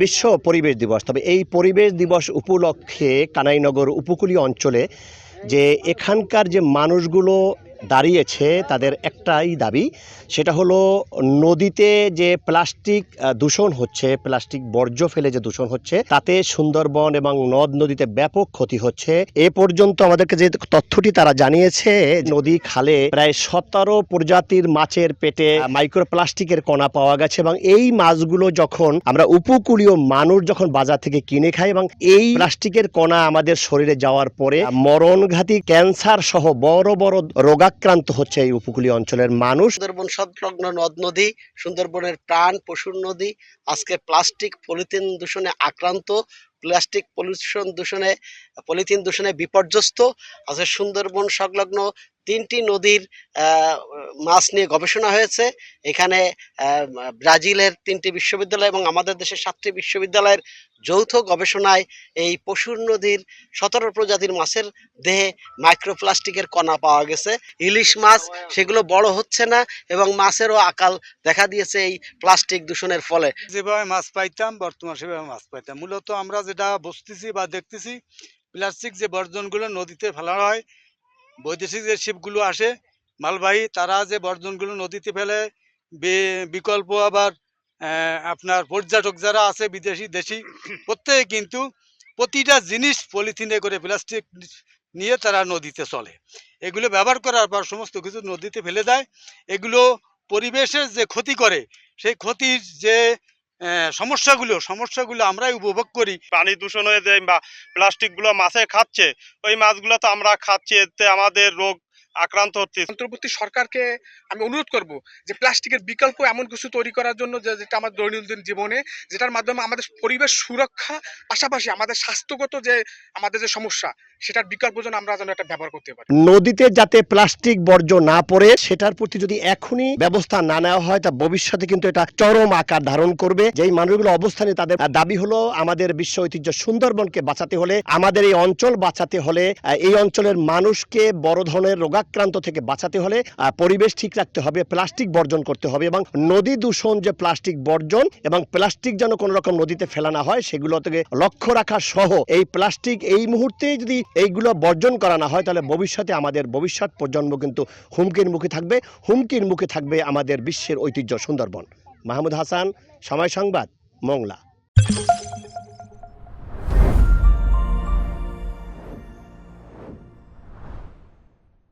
বিশ্ব পরিবেশ দিবস। তবে এই পরিবেশ দিবস উপলক্ষে কানাইনগর উপকূলীয় অঞ্চলে যে এখানকার যে মানুষগুলো দাঁড়িয়েছে তাদের একটাই দাবি, সেটা হলো নদীতে যে প্লাস্টিক দূষণ হচ্ছে, প্লাস্টিক বর্জ্য ফেলে যে দূষণ হচ্ছে, তাতে সুন্দরবন এবং নদ নদীতে ব্যাপক ক্ষতি হচ্ছে। এ পর্যন্ত আমাদেরকে যে তথ্যটি তারা জানিয়েছে, নদী খালে প্রায় 17 প্রজাতির মাছের পেটে মাইক্রোপ্লাস্টিকের কণা পাওয়া গেছে এবং এই মাছগুলো যখন আমরা উপকূলীয় মানুষ যখন বাজার থেকে কিনে খাই এবং এই প্লাস্টিকের কণা আমাদের শরীরে যাওয়ার পরে মরণঘাতী ক্যান্সার সহ বড় বড় রোগাক্রান্ত হচ্ছে এই উপকূলীয় অঞ্চলের মানুষ। সুন্দরবন সংলগ্ন নদ নদী, সুন্দরবনের প্রাণ পশুর নদী আজকে প্লাস্টিক পলিথিন দূষণে আক্রান্ত, প্লাস্টিক পলিথিন দূষণে বিপর্যস্ত। আজকে সুন্দরবন সংলগ্ন 3টি নদীর মাছ নিয়ে গবেষণা হয়েছে। এখানে ব্রাজিলের 3টি বিশ্ববিদ্যালয় এবং আমাদের দেশের 7টি বিশ্ববিদ্যালয়ের যৌথ গবেষণায় এই পশুর নদীর 17 প্রজাতির মাছের দেহে মাইক্রোপ্লাস্টিকের কণা পাওয়া গেছে। ইলিশ মাছ সেগুলো বড় হচ্ছে না এবং মাছেরও আকাল দেখা দিয়েছে এই প্লাস্টিক দূষণের ফলে। যেভাবে মাছ পাইতাম বর্তমান সেভাবে মাছ পাইতাম। মূলত আমরা যেটা বুঝতেছি বা দেখতেছি, প্লাস্টিক যে বর্জনগুলো নদীতে ফেলা হয়, বৈদেশিক যে শিপগুলো আসে মালবাহী, তারা যে বর্জনগুলো নদীতে ফেলে, বিকল্প আবার আপনার পর্যটক যারা আছে বিদেশি দেশি, প্রত্যেকে কিন্তু প্রতিটা জিনিস পলিথিনে করে প্লাস্টিক নিয়ে তারা নদীতে চলে। এগুলো ব্যবহার করার পর সমস্ত কিছু নদীতে ফেলে দেয়। এগুলো পরিবেশের যে ক্ষতি করে, সেই ক্ষতির যে সমস্যাগুলো আমরাই উপভোগ করি। পানি দূষণ হয়ে যায় বা প্লাস্টিকগুলো মাছে খাচ্ছে, ওই মাছগুলো তো আমরা খাচ্ছি, এতে আমাদের রোগ আক্রান্ত হচ্ছে। অন্তর্বর্তী সরকারকে আমি অনুরোধ করব যে প্লাস্টিকের বিকল্প এমন কিছু তৈরি করার জন্য যেটা আমাদের দৈনন্দিন জীবনে, যেটার মাধ্যমে আমাদের পরিবেশ সুরক্ষা পাশাপাশি আমাদের স্বাস্থ্যগত যে আমাদের যে সমস্যা, সেটার বিকল্প যেন আমরা যেন একটা ব্যবহার করতে পারি। নদীতে যাতে প্লাস্টিক বর্জ্য না পড়ে, সেটার প্রতি যদি এখনই ব্যবস্থা না নেওয়া হয়, তা ভবিষ্যতে কিন্তু এটা চরম আকার ধারণ করবে। যেই মানুষগুলো অবস্থানে তাদের দাবি হলো আমাদের বিশ্ব ঐতিহ্য সুন্দরবনকে বাঁচাতে হলে, আমাদের এই অঞ্চল বাঁচাতে হলে, এই অঞ্চলের মানুষকে বড় ধরনের রোগাক্রান্ত থেকে বাঁচাতে হলে পরিবেশ ঠিক রাখতে হবে, প্লাস্টিক বর্জন করতে হবে এবং নদী দূষণ যে প্লাস্টিক বর্জন এবং প্লাস্টিক যেন কোনো রকম নদীতে ফেলা না হয় সেগুলো থেকে লক্ষ্য রাখা সহ, এই প্লাস্টিক এই মুহূর্তে যদি এইগুলো বর্জন করা না হয়, তাহলে ভবিষ্যতে আমাদের ভবিষ্যৎ প্রজন্ম কিন্তু হুমকির মুখে থাকবে আমাদের বিশ্বের ঐতিহ্য সুন্দরবন। মাহমুদ হাসান, সময় সংবাদ, মোংলা।